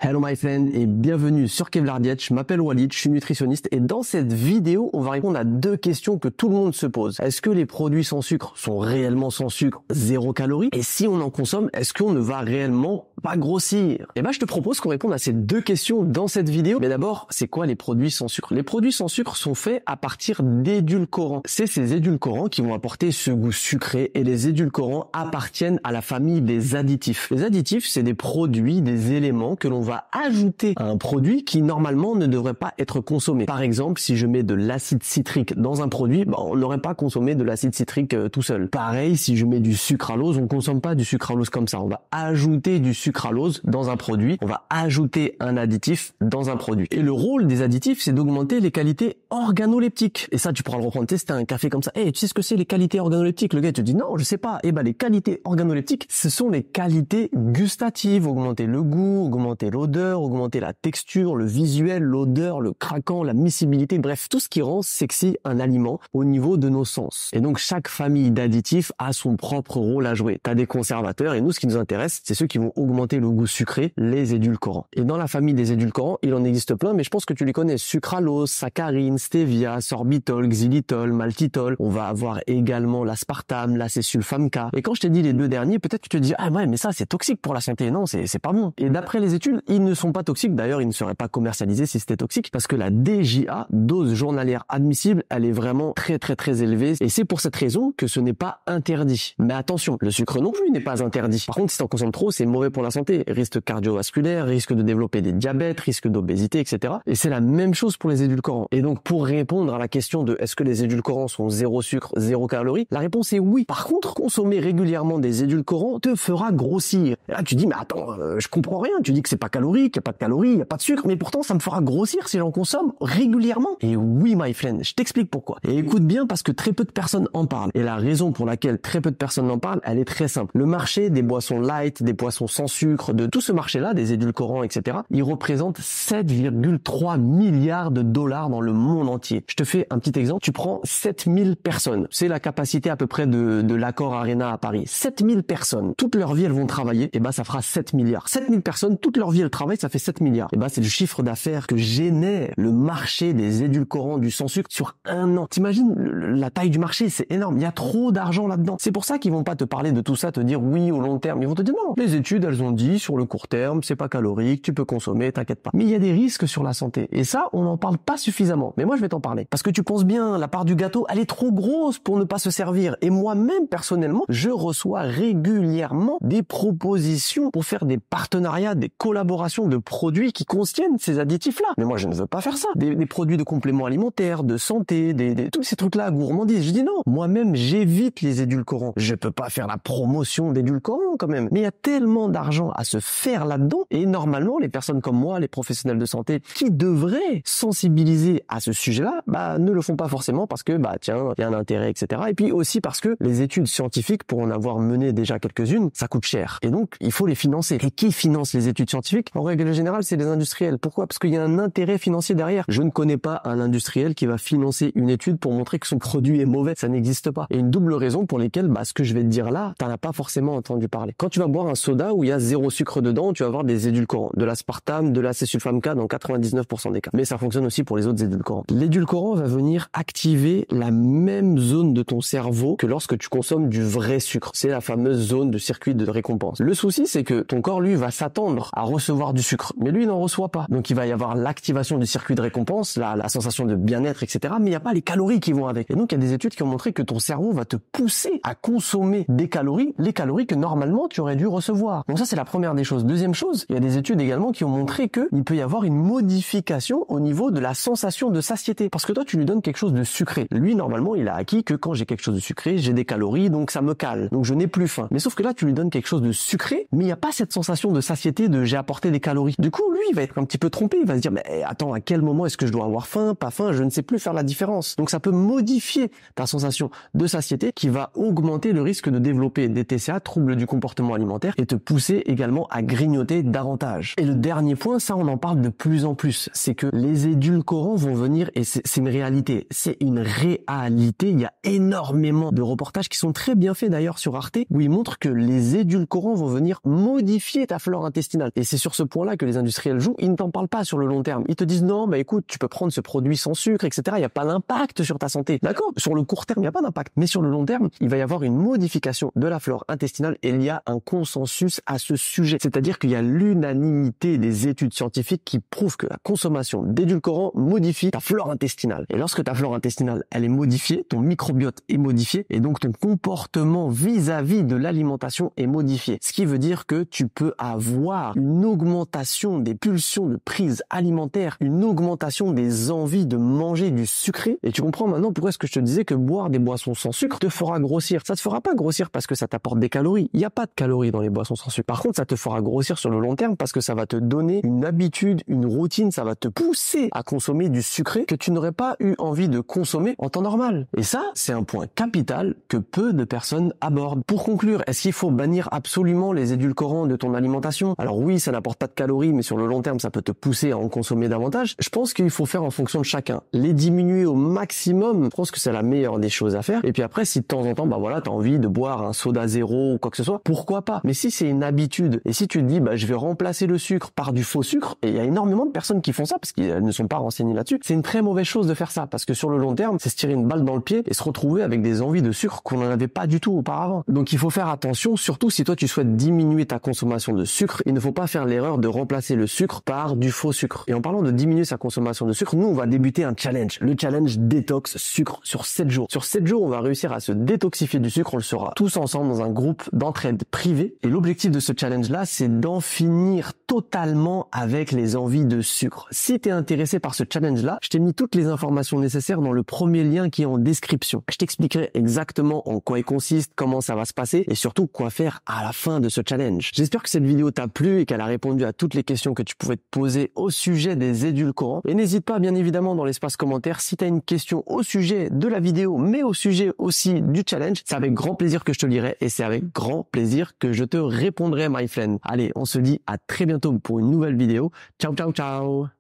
Hello my friend et bienvenue sur Kevlar Diet, je m'appelle Walid, je suis nutritionniste et dans cette vidéo, on va répondre à deux questions que tout le monde se pose. Est-ce que les produits sans sucre sont réellement sans sucre, 0 calories? Et si on en consomme, est-ce qu'on ne va réellement pas grossir? Et je te propose qu'on réponde à ces deux questions dans cette vidéo. Mais d'abord, c'est quoi les produits sans sucre? Les produits sans sucre sont faits à partir d'édulcorants. C'est ces édulcorants qui vont apporter ce goût sucré et les édulcorants appartiennent à la famille des additifs. Les additifs, c'est des produits, des éléments que l'on va ajouter à un produit qui normalement ne devrait pas être consommé. Par exemple, si je mets de l'acide citrique dans un produit, on n'aurait pas consommé de l'acide citrique tout seul. Pareil, si je mets du sucralose, on consomme pas du sucralose comme ça. On va ajouter du sucralose dans un produit, on va ajouter un additif dans un produit. Et le rôle des additifs, c'est d'augmenter les qualités organoleptiques. Et ça, tu pourras le reprendre, tu sais, c'était un café comme ça. Hey, tu sais ce que c'est les qualités organoleptiques? Le gars te dit non, je sais pas. Les qualités organoleptiques, ce sont les qualités gustatives, augmenter le goût, augmenter l'odeur, augmenter la texture, le visuel, l'odeur, le craquant, la miscibilité, bref, tout ce qui rend sexy un aliment au niveau de nos sens. Et donc, chaque famille d'additifs a son propre rôle à jouer. T'as des conservateurs et nous, ce qui nous intéresse, c'est ceux qui vont augmenter le goût sucré, les édulcorants. Et dans la famille des édulcorants, il en existe plein, mais je pense que tu les connais. Sucralose, saccharine, stevia, sorbitol, xylitol, maltitol. On va avoir également l'aspartame, l'acésulfame K. Et quand je t'ai dit les deux derniers, peut-être que tu te dis, ah ouais, mais ça, c'est toxique pour la santé. Non, c'est pas bon. Et d'après les études, ils ne sont pas toxiques. D'ailleurs, ils ne seraient pas commercialisés si c'était toxique parce que la DJA, dose journalière admissible, elle est vraiment très élevée. Et c'est pour cette raison que ce n'est pas interdit. Mais attention, le sucre non plus n'est pas interdit. Par contre, si t'en consommes trop, c'est mauvais pour la santé. Risque cardiovasculaire, risque de développer des diabètes, risque d'obésité, etc. Et c'est la même chose pour les édulcorants. Et donc, pour répondre à la question de est-ce que les édulcorants sont 0 sucre, 0 calories, la réponse est oui. Par contre, consommer régulièrement des édulcorants te fera grossir. Et là, tu dis, mais attends, je comprends rien. Tu dis que c'est pas calorique, il n'y a pas de calories, il n'y a pas de sucre, mais pourtant, ça me fera grossir si j'en consomme régulièrement. Et oui, my friend, je t'explique pourquoi. Et écoute bien parce que très peu de personnes en parlent. Et la raison pour laquelle très peu de personnes en parlent, elle est très simple. Le marché des boissons light, des boissons sans sucre, de tout ce marché-là, des édulcorants, etc., il représente 7,3 milliards de dollars dans le monde entier. Je te fais un petit exemple. Tu prends 7000 personnes. C'est la capacité à peu près de l'Accor Arena à Paris. 7000 personnes. Toute leur vie, elles vont travailler. Et ça fera 7 milliards. 7000 personnes, toute leur vie, elles travaillent, ça fait 7 milliards. Et c'est le chiffre d'affaires que génère le marché des édulcorants du sans sucre sur un an. T'imagines la taille du marché, c'est énorme. Il y a trop d'argent là-dedans. C'est pour ça qu'ils vont pas te parler de tout ça, te dire oui au long terme. Ils vont te dire non. Les études, elles ont dit sur le court terme, c'est pas calorique, tu peux consommer, t'inquiète pas. Mais il y a des risques sur la santé. Et ça, on n'en parle pas suffisamment. Mais moi, je vais t'en parler. Parce que tu penses bien, la part du gâteau, elle est trop grosse pour ne pas se servir. Et moi-même, personnellement, je reçois régulièrement des propositions pour faire des partenariats, des collaborations de produits qui contiennent ces additifs-là. Mais moi, je ne veux pas faire ça. Des produits de compléments alimentaires, de santé, tous ces trucs-là, gourmandises. Je dis non. Moi-même, j'évite les édulcorants. Je peux pas faire la promotion d'édulcorants quand même. Mais il y a tellement d'argent à se faire là-dedans. Et normalement, les personnes comme moi, les professionnels de santé, qui devraient sensibiliser à ce sujet-là, ne le font pas forcément parce que, tiens, il y a un intérêt, etc. Et puis aussi parce que les études scientifiques, pour en avoir mené déjà quelques-unes, ça coûte cher. Et donc, il faut les financer. Et qui finance les études scientifiques? En règle générale, c'est les industriels. Pourquoi? Parce qu'il y a un intérêt financier derrière. Je ne connais pas un industriel qui va financer une étude pour montrer que son produit est mauvais. Ça n'existe pas. Et une double raison pour lesquelles, ce que je vais te dire là, t'en as pas forcément entendu parler. Quand tu vas boire un soda où il y a 0 sucre dedans, tu vas avoir des édulcorants. De l'aspartame, de l'acésulfame K dans 99% des cas. Mais ça fonctionne aussi pour les autres édulcorants. L'édulcorant va venir activer la même zone de ton cerveau que lorsque tu consommes du vrai sucre. C'est la fameuse zone de circuit de récompense. Le souci, c'est que ton corps, lui, va s'attendre à recevoir du sucre. Mais lui, il n'en reçoit pas. Donc, il va y avoir l'activation du circuit de récompense, la sensation de bien-être, etc. Mais il n'y a pas les calories qui vont avec. Et donc, il y a des études qui ont montré que ton cerveau va te pousser à consommer des calories, les calories que normalement, tu aurais dû recevoir. Donc ça, c'est la première des choses. Deuxième chose, il y a des études également qui ont montré qu'il peut y avoir une modification au niveau de la sensation de satiété. Parce que toi, tu lui donnes quelque chose de sucré. Lui, normalement, il a acquis que quand j'ai quelque chose de sucré, j'ai des calories, donc ça me cale. Donc je n'ai plus faim. Mais sauf que là, tu lui donnes quelque chose de sucré, mais il n'y a pas cette sensation de satiété de j'ai apporté des calories. Du coup, lui, il va être un petit peu trompé. Il va se dire, mais attends, à quel moment est-ce que je dois avoir faim, pas faim? Je ne sais plus faire la différence. Donc ça peut modifier ta sensation de satiété qui va augmenter le risque de développer des TCA, troubles du comportement alimentaire, et te pousser pousser également à grignoter davantage. Et le dernier point, ça on en parle de plus en plus, c'est que les édulcorants vont venir, et c'est une réalité, c'est une réalité, il y a énormément de reportages qui sont très bien faits d'ailleurs sur Arte, où ils montrent que les édulcorants vont venir modifier ta flore intestinale. Et c'est sur ce point-là que les industriels jouent, ils ne t'en parlent pas sur le long terme. Ils te disent non, bah écoute, tu peux prendre ce produit sans sucre, etc. Il n'y a pas d'impact sur ta santé. D'accord? Sur le court terme, il n'y a pas d'impact. Mais sur le long terme, il va y avoir une modification de la flore intestinale et il y a un consensus à ce sujet. C'est-à-dire qu'il y a l'unanimité des études scientifiques qui prouvent que la consommation d'édulcorants modifie ta flore intestinale. Et lorsque ta flore intestinale, elle est modifiée, ton microbiote est modifié et donc ton comportement vis-à-vis de l'alimentation est modifié. Ce qui veut dire que tu peux avoir une augmentation des pulsions de prise alimentaire, une augmentation des envies de manger du sucré. Et tu comprends maintenant pourquoi est-ce que je te disais que boire des boissons sans sucre te fera grossir. Ça te fera pas grossir parce que ça t'apporte des calories. Il n'y a pas de calories dans les boissons sans sucre. Par contre, ça te fera grossir sur le long terme parce que ça va te donner une habitude, une routine, ça va te pousser à consommer du sucré que tu n'aurais pas eu envie de consommer en temps normal. Et ça, c'est un point capital que peu de personnes abordent. Pour conclure, est-ce qu'il faut bannir absolument les édulcorants de ton alimentation? Alors oui, ça n'apporte pas de calories, mais sur le long terme, ça peut te pousser à en consommer davantage. Je pense qu'il faut faire en fonction de chacun. Les diminuer au maximum, je pense que c'est la meilleure des choses à faire. Et puis après, si de temps en temps, bah voilà, t'as envie de boire un soda zéro ou quoi que ce soit, pourquoi pas? Mais si c'est une habitude, et si tu te dis, bah je vais remplacer le sucre par du faux sucre, et il y a énormément de personnes qui font ça parce qu'elles ne sont pas renseignées là-dessus, c'est une très mauvaise chose de faire ça, parce que sur le long terme, c'est se tirer une balle dans le pied et se retrouver avec des envies de sucre qu'on n'en avait pas du tout auparavant. Donc il faut faire attention, surtout si toi tu souhaites diminuer ta consommation de sucre, il ne faut pas faire l'erreur de remplacer le sucre par du faux sucre. Et en parlant de diminuer sa consommation de sucre, nous on va débuter un challenge, le challenge détox sucre sur 7 jours. Sur 7 jours, on va réussir à se détoxifier du sucre, on le saura tous ensemble dans un groupe d'entraide privé. Et l'objectif de ce challenge-là, c'est d'en finir totalement avec les envies de sucre. Si tu es intéressé par ce challenge-là, je t'ai mis toutes les informations nécessaires dans le premier lien qui est en description. Je t'expliquerai exactement en quoi il consiste, comment ça va se passer et surtout quoi faire à la fin de ce challenge. J'espère que cette vidéo t'a plu et qu'elle a répondu à toutes les questions que tu pouvais te poser au sujet des édulcorants. Et n'hésite pas bien évidemment dans l'espace commentaire si tu as une question au sujet de la vidéo mais au sujet aussi du challenge. C'est avec grand plaisir que je te lirai et c'est avec grand plaisir que je te répondrai, my friend. Allez, on se dit à très bientôt pour une nouvelle vidéo. Ciao, ciao, ciao!